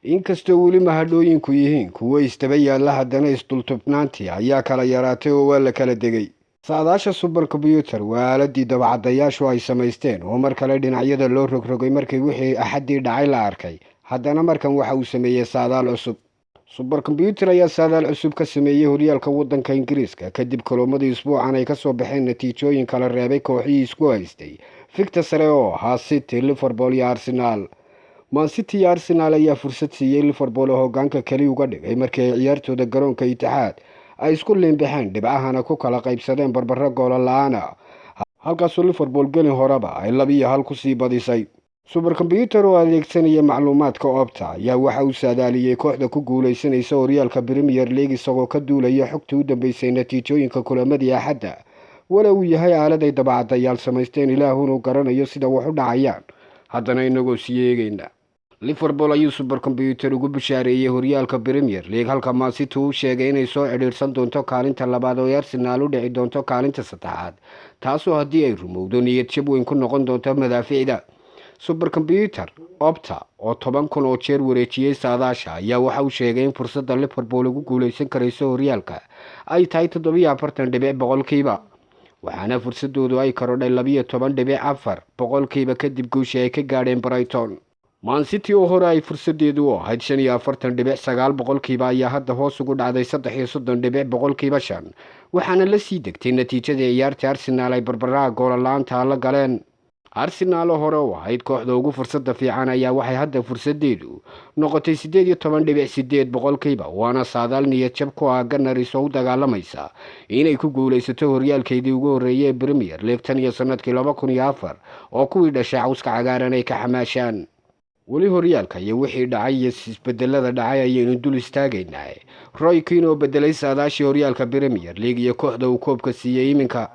inkastoo weli mahadhooyinku yihiin kuwa istaba yaalla haddana isdultubnaantii ayaa kala yaraatay oo waa la kala degay. saadaasha subarkombyuutar waa aaladii dabacadayaashu ay samaysteen oo mar kale dhinacyada loo rogrogay markii wixii axaddii dhacay la arkay. haddana markan waxa uu sameeyey saadaal cusub. subarkombyuutar ayaa saadaal cusub ka sameeyey horyaalka waddanka ingiriiska kadib kulommadii isbuucan ay kasoo baxeen natiijooyin kala reebay kooxihii isku haystay fikta sare oo ahaa City, Liverpool iyo Arsenal. Man City iyo Arsenal ayaa fursad siiyey Liverpool oo hoggaanka kali uga dhigay markii ay ciyaartooda garoonka Itixaad ay isku liinbaxeen dhibcahana ku kala qaybsadeen barbaro goola la'aana, halkaasoo Liverpool gelin horeba ay 2-1 ku sii badisay. subarkombyuutar oo adeegsanaya macluumaadka Opta ayaa waxa uu saadaaliyey kooxda ku guuleysanaysa horyaalka Premier League isagoo ka duulaya xogtii u dambeysay natiijooyinka kulamadii Axadda. wala uu yahay aalad ay dabacadayaal samaysteen ilaahuna garanayo sida wax u dhacayaan. haddana inagoo sii eegayna Liverpool ayuu subarkombyuutar ugu bishaareeyey horyaalka Premier League halka Man City uu sheegay inay soo xidhiidhsan doonto kaalinta labaad oo Arsenal u dhici doonto kaalinta saddexaad, taasoo haddii ay rumowdo niyad jab weyn ku noqon doonto madaafiicda. subarkombyuutar Opta oo 10,000 oo jeer wareejiyey saadaasha ayaa waxa uu sheegay in fursadda Liverpool ugu guuleysan karayso horyaalka ay tahay 47% waxaana fursadoodu ay korodhay 12.4% kadib guushii ay ka gaadheen Brighton. Man City oo hore ay fursadeedu u ahayd 45.9% ayaa hadda hoos ugu dhacday 33.5%, waxaana la sii degtay natiijadii ciyaarta Arsenal ay barbaraha goola la'aanta la galeen. Arsenal oo hore u ahayd kooxda ugu fursadda fiican ayaa waxay hadda fursadeedu noqotay 18.8%, waana saadaal niyad jab ku ah Gunners oo u dagaalamaysa inay ku guuleysato horyaalkeedii ugu horeeyay ee Premier League tan iyo sanadkii 2004 oo kuwii dhashay cawska cagaaran ay ka xamaashaan. weli horyaalka iyo wixii dhacay iyo isbedelada dhacay ayaynu dul istaagaynaa. Roy Keane oo bedelay saadaashii horyaalka Premier League iyo kooxda uu koobka siiyey iminka.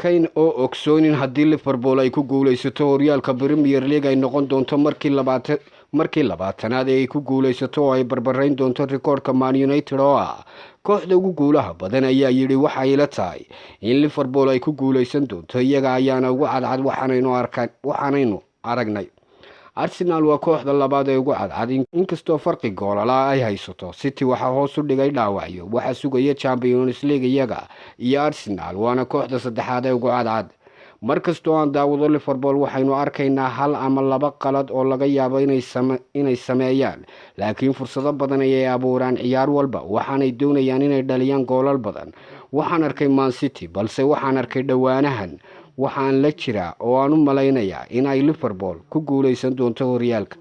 Keane oo ogsoonin haddii Liverpool ay ku guuleysato horyaalka Premier League ay noqon doonto markii labaatanaad ay ku guuleysato oo ay barbarayn doonto rikoorka Man United oo ah kooxda ugu guulaha badan ayaa yidhi waxa ay la tahay in Liverpool ay ku guuleysan doonto iyaga ayaana ugu cadcad waxaanaynu aragnay. Arsenal waa kooxda labaad ee ugu cadcad inkastoo farqi goolala ay haysato. City waxa hoos u dhigay dhaawacyo waxa sugaya Champions League iyaga iyo Arsenal waana kooxda saddexaad ee ugu cadcad. markastoo aan daawado Liverpool waxaynu arkaynaa hal ama laba qalad oo laga yaabo inay sameeyaan, laakiin fursado badan ayay abuuraan ciyaar walba waxaanay doonayaan inay dhaliyaan goolal badan. waxaan arkay Man City balse waxaan arkay dhawaanahan waxaan la jiraa oo aan u malaynayaa in ay Liverpool ku guuleysan doonto horyaalka.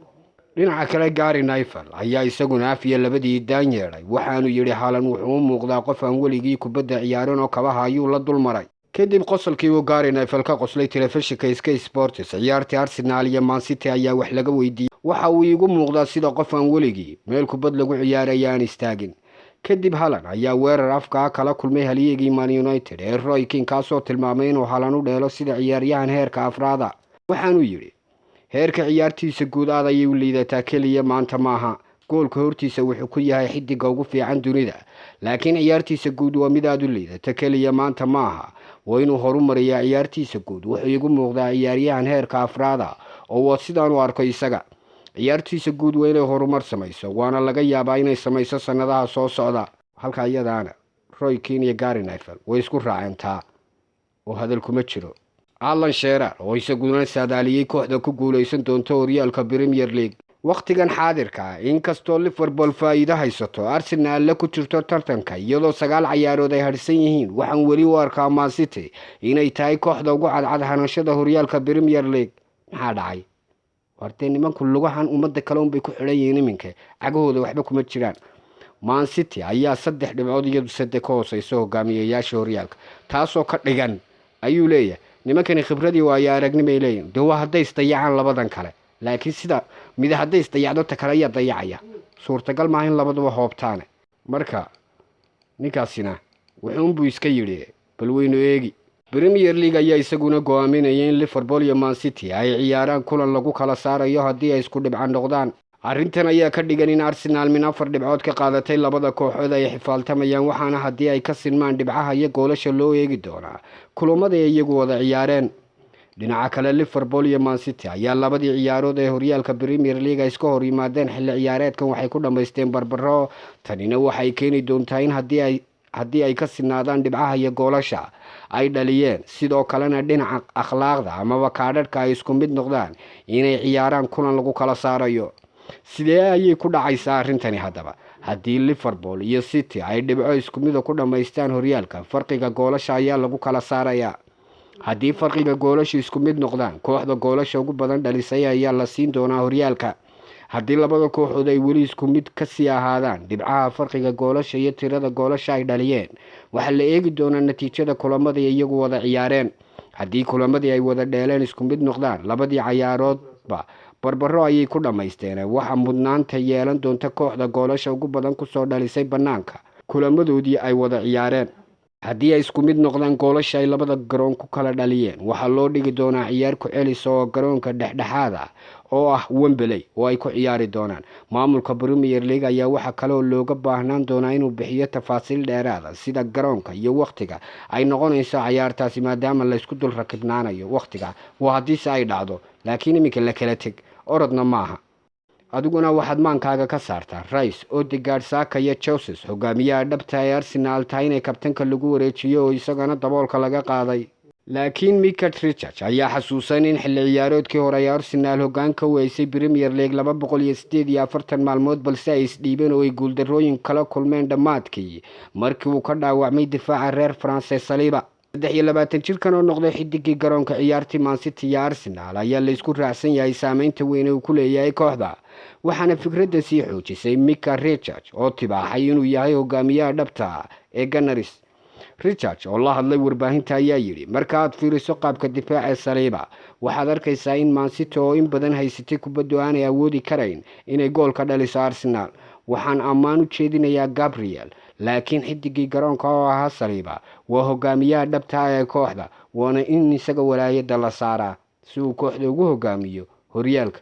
dhinaca kale Gary Neville ayaa isaguna afiya labadii daan yeedhay, waxaanu yidhi Haaland wuxuu u muuqdaa qof aan weligii kubadda ciyaarin oo kabaha ayuu la dulmaray. kadib qosolkii uu Gary Neville ka qoslay telefishinka Sky Sports ciyaartii Arsenal iyo Man City ayaa wax laga weydiiyey. waxa uu igu muuqdaa sida qof aan weligii meel kubad lagu ciyaaraya aan istaagin. kadib Haaland ayaa weerar afka kala kulmay halyeegii Man United ee Roy Keane kaasoo tilmaamay inuu Haaland u dheelo sida ciyaaryahan heerka afraada. waxaanu yidhi heerka ciyaartiisa guud aad ayay u liidataa keliya maanta maaha. goolka hortiisa wuxuu ku yahay xidiga ugu fiican dunida, laakiin ciyaartiisa guud waa mid aad u liidata keliya maanta maaha. waa inuu horumariyaa ciyaartiisa guud. wuxuu igu muuqdaa ciyaaryahan heerka afraada oo waa sidaan u arko isaga. ciyaartiisa guud waa inay horumar samayso, waana laga yaabaa inay samayso sanadaha soo socda. halka iyadaana Roy Keane iyo Gary Neville way isku raaceen taa oo hadal kuma jiro. Alan Shearer oo isaguna saadaaliyey kooxda ku guuleysan doonto horyaalka Premier League waqtigan xaadirka inkastoo Liverpool faa'iido haysato Arsenal la ku jirto tartanka iyadoo 9 ciyaarood ay harsan yihiin. waxaan weli u arkaa Man City inay tahay kooxda ugu cadcad hanashada horyaalka Premier League. maxaa dhacay? wartay nimanku lugahan umada kale bay ku xidhan yihiin iminka cagahooda waxba kuma jiraan. Man City ayaa 3 dhibcood iyadu 3 ka hooseyso hogaamiyayaasha horyaalka, taasoo ka dhigan ayuu leeyahay nimankani khibradii waa aragnimay leeyihiin. waa hadday isdayacaan labadan kale, laakiin sida mid hadday isdayacdo ta kale ayaa dayacaya. suurtagal maaha in labaduba hoobtaan. marka ninkaasina wuxuunbuu iska yidhi bal weynu eegi. Premier League ayaa isaguna go'aaminaya in Liverpool iyo Man City ay ciyaaraan kulan lagu kala saarayo haddii ay isku dhibcan noqdaan. arrintan ayaa ka dhigan in Arsenal min 4 dhibcood ka qaadatay labada kooxood ay xifaaltamayaan, waxaana haddii ay ka sinmaan dhibcaha iyo goolasha loo eegi doonaa kulamada ay iyagu wada ciyaareen. dhinaca kale Liverpool iyo Man City ayaa labadii ciyaarood ee horyaalka Premier League iska hor yimaadeen xilli ciyaareedkan waxay ku dhameysteen barbaro. Tanina waxay keeni doontaa in haddii ay ka sinaadaan dhibcaha iyo goolasha ay dhaliyeen, sidoo kalena dhinaca akhlaaqda amaba kaadhadhka ay isku mid noqdaan inay ciyaaraan kulan lagu kala saarayo. Sidee ayay ku dhacaysaa arrintani haddaba? Haddii Liverpool iyo City ay dhibco isku mid ku dhameystaan horyaalka, farqiga goolasha ayaa lagu kala saarayaa. Haddii farqiga goolasha isku mid noqdaan, kooxda goolasha ugu badan dhalisay ayaa la siin doonaa horyaalka. Haddii labada kooxood ay weli isku mid ka sii ahaadaan dhibcaha, farqiga goolasha iyo tirada goolasha ay dhaliyeen, waxaa la eegi doonaa natiijada kulamadii iyagu wada ciyaareen. Haddii kulamadii ay wada dheeleen isku mid noqdaan, labadii ciyaaroodba barbaro ayay ku dhamaysteen. Waxa mudnaanta yeelan doonta kooxda goolasha ugu badan kusoo dhalisay banaanka kulamadoodii ay wada ciyaareen. Haddii ay isku mid noqdaan goolasha ay labada garoon ku kala dhaliyeen, waxaa loo dhigi doonaa ciyaar ku celis oo garoonka dhexdhexaad ah oo ah Wembley oo ay ku ciyaari doonaan. Maamulka Premier League ayaa waxa kale oo looga baahnaan doonaa inuu bixiyo tafaasiil dheeraad ah sida garoonka iyo waqtiga ay noqonayso ciyaartaasi, maadaama la isku dul rakibnaanayo waqtiga waa haddiise ay dhacdo. Laakiin iminka la kala teg orodna maaha. adiguna waxaad maankaaga ka saartaa Rice, Odegaard, Saka iyo Jesus, hogaamiyaha dhabta ee Arsenal tahay inay kabtanka lagu wareejiyo oo isagana daboolka laga qaaday. laakiin Michael Richards ayaa xasuusan in xilli ciyaareedkii hore ay Arsenal hoggaanka u haysay Premier League 248 maalmood, balse ay isdhiibeen oo ay guuldarrooyin kala kulmeen dhammaadkii markii uu ka dhaawacmay difaaca reer France Saliba. 23 jirkan oo noqday xidigii garoonka ciyaartii Man City iyo Arsenal ayaa la isku raacsan yahay saameynta weyn ee uu ku leeyahay kooxda, waxaana fikradda sii xoojisay Michael Richards oo tibaaxay inuu yahay hogaamiyaha dhabta ee Gunners. Richards oo la hadlay warbaahinta ayaa yiri, marka aad fiiriso qaabka difaaca Saliba waxaad arkaysaa in Man City oo in badan haysatay kubaddu aanay awoodi karayn inay gool ka dhaliso Arsenal. waxaan ammaan u jeedinayaa Gabriel, laakiin xidigii garoonka oo ahaa Saliba waa hogaamiyaha dhabta ee kooxda, waana in isaga walaayada la saaraa si uu kooxda ugu hogaamiyo horyaalka.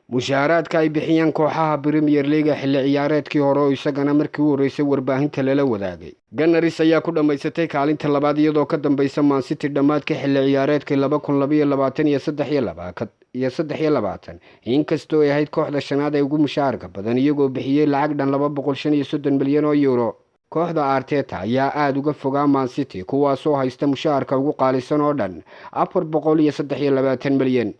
mushaaraadka ay bixiyaan kooxaha Premier League xilli ciyaareedkii hore oo isagana markii uu horeysay warbaahinta lala wadaagay. Gunners ayaa ku dhameysatay kaalinta labaad iyadoo ka dambaysa Man City dhamaadka xilli ciyaareedkii 2022 iyo 23, inkastoo ay ahayd kooxda shanaad ee ugu mushaharka badan iyagoo bixiyay lacag dhan 235 milyan oo euro. kooxda Arteta ayaa aad uga fogaa Man City, kuwaasoo haysta mushaharka ugu qaalisan oo dhan 423 milyan.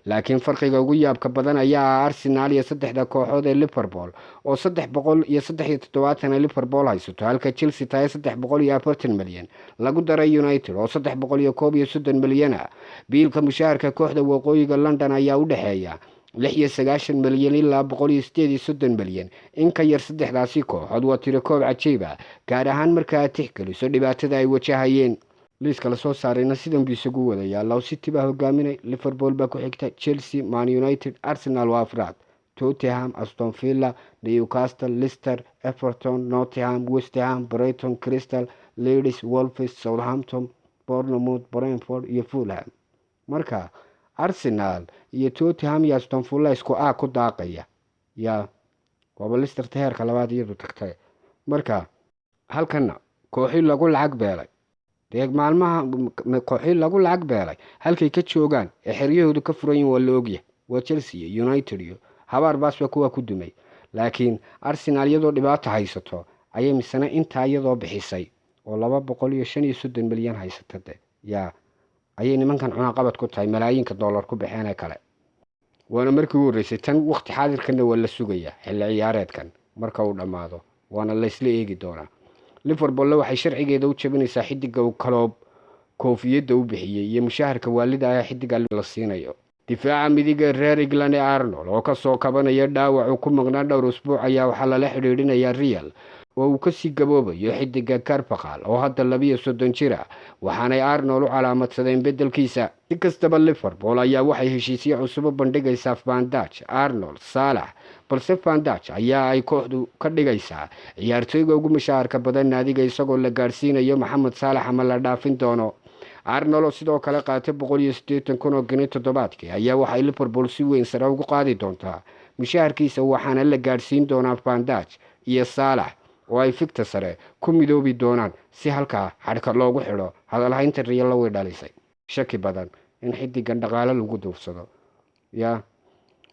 laakiin farqiga ugu yaabka badan ayaa Arsenal iyo saddexda kooxood ee Liverpool oo 373 Liverpool haysato, halka Chelsea tahay 340 milyan, lagu daray United oo 331 milyan. biilka mushaharka kooxda waqooyiga London ayaa u dhaxeeya 96 milyan ilaa 138 milyan, in ka yar saddexdaasi kooxood. waa tiro koob cajiib ah, gaar ahaan marka aad tixgeliso dhibaatada ay wajahayeen. liiska la soo saarayna sidan buu isugu wadayaa: Law City baa hogaaminay, Liverpool baa ku xigta, Chelsea, Man United, Arsenal waa afraad, Tottenham, Aston Villa, Newcastle, Leicester, Everton, Nottingham, West Ham, Brighton, Crystal, Leeds, Wolves, Southampton, Bournemouth, Brentford iyo Fulham. marka Arsenal iyo Tottenham iyo Aston Villa isku ku daaqaya waaba Leicester heerka labaad iyadu tagtay. marka halkana kooxii lagu lacag beelay kooxii lagu lacag beelay halkay ka joogaan ee xeryahoodu ka furan yihiin waa la ogyahay, waa Chelsea iyo United iyo habaar baasba kuwa ku dumay. laakiin Arsenal iyadoo dhibaato haysato ayay misana intaa iyadoo bixisay oo 235 milyan haysatay ayay nimankan cunaqabad ku tahay malaayiinka dollar ku bixeen kale. waana markii uu horeysay tan waqti xaadirkana waa la sugayaa xilli ciyaareedkan marka uu dhamaado, waana la isla eegi doonaa. Liverpool waxay sharcigeeda u jabinaysaa xidiga uu kaloob koofiyada u bixiyay iyo mushaharka waalida xidiga la siinayo. difaaca midiga reer England ee Arnold oo ka soo kabanaya dhaawac uu ku maqnaa dhowr usbuuc ayaa waxaa lala xiriirinayaa Real oo uu ka sii gaboobayo xidiga Carvajal oo hadda 32 jir ah, waxaanay Arnold u calaamadsadeen bedelkiisa. si kastaba Liverpool ayaa waxay heshiisyo cusub bandhigaysaa Van Dijk, Arnold, Salah, balse Van Dijk ayaa ay kooxdu ka dhigaysaa ciyaartooyga ugu mushaharka badan naadiga, isagoo la gaarsiinayo Mohamed Salah ama la dhaafin doono. Arnold sidoo kale qaatay 180 oo gini toddobaadkii ayaa waxay Liverpool si weyn sare ugu qaadi doontaa mushaharkiisa, waxaana la gaarsiin doonaa Van Dijk iyo Salah oo ay fikta sare ku midoobi doonaan si halka xadhka loogu xidho hadalhaynta Real way dhalisay shaki badan in xidigan dhaqaale lagu duufsado yaa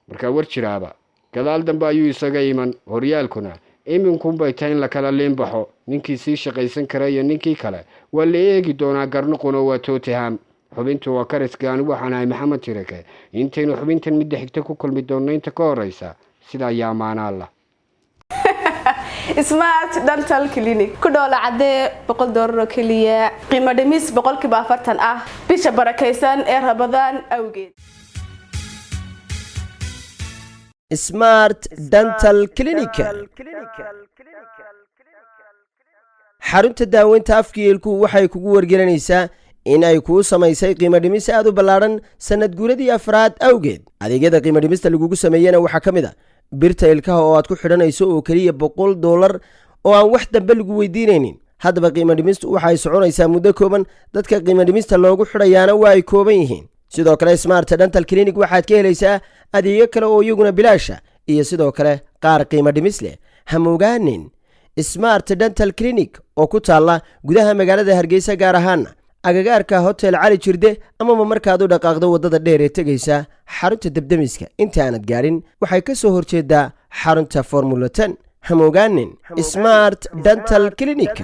marka war jiraaba gadaal dambe ayuu isaga iman horyaalkuna iminkunbay tahay in la kala liinbaxo ninkii sii shaqaysan kara iyo ninkii kale waa la eegi doonaa garnuquna waa Tottenham xubintu waa kariskaan waxaan ahay Maxamed Tireke intaynu xubintan midda xigta ku kulmi doonno inta ka horeysa sida yaamaana Allah Smart Dental Clinic ku dhoola cadee $100 kaliya qiimo dhimis 40% ah bisha barakeysan ee Ramadaan awgeed Smart Dental Clinic xarunta daaweynta afkiilku waxay kugu wargelinaysaa in ay ku samaysay qiimo dhimis aad u ballaaran sanad guuradii afraad awgeed adeegyada qiimo dhimista lagu sameeyana waxa kamid ah birta ilkaha oo aad ku xidhanayso oo kaliya $100 oo aan wax dambe lagu weydiinaynin hadaba qiimo dhimistu waxay soconaysaa muddo kooban dadka qiimo dhimista loogu xidhayaana waa ay kooban yihiin sidoo kale Smart Dental Clinic waxaad ka helaysaa adeegyo kale oo iyaguna bilaasha iyo sidoo kale qaar qiimo dhimis leh hamogaanin Smart Dental Clinic oo ku taala gudaha magaalada Hargeysa gaar ahaan agagaarka Hotel Cali Jirde ama markaad u dhaqaaqdo wadada dheer ee tagaysa xarunta dabdamiska inta aanad gaarin waxay ka soo horjeedaa xarunta Formula 10 hamogaanin Smart Dental Clinic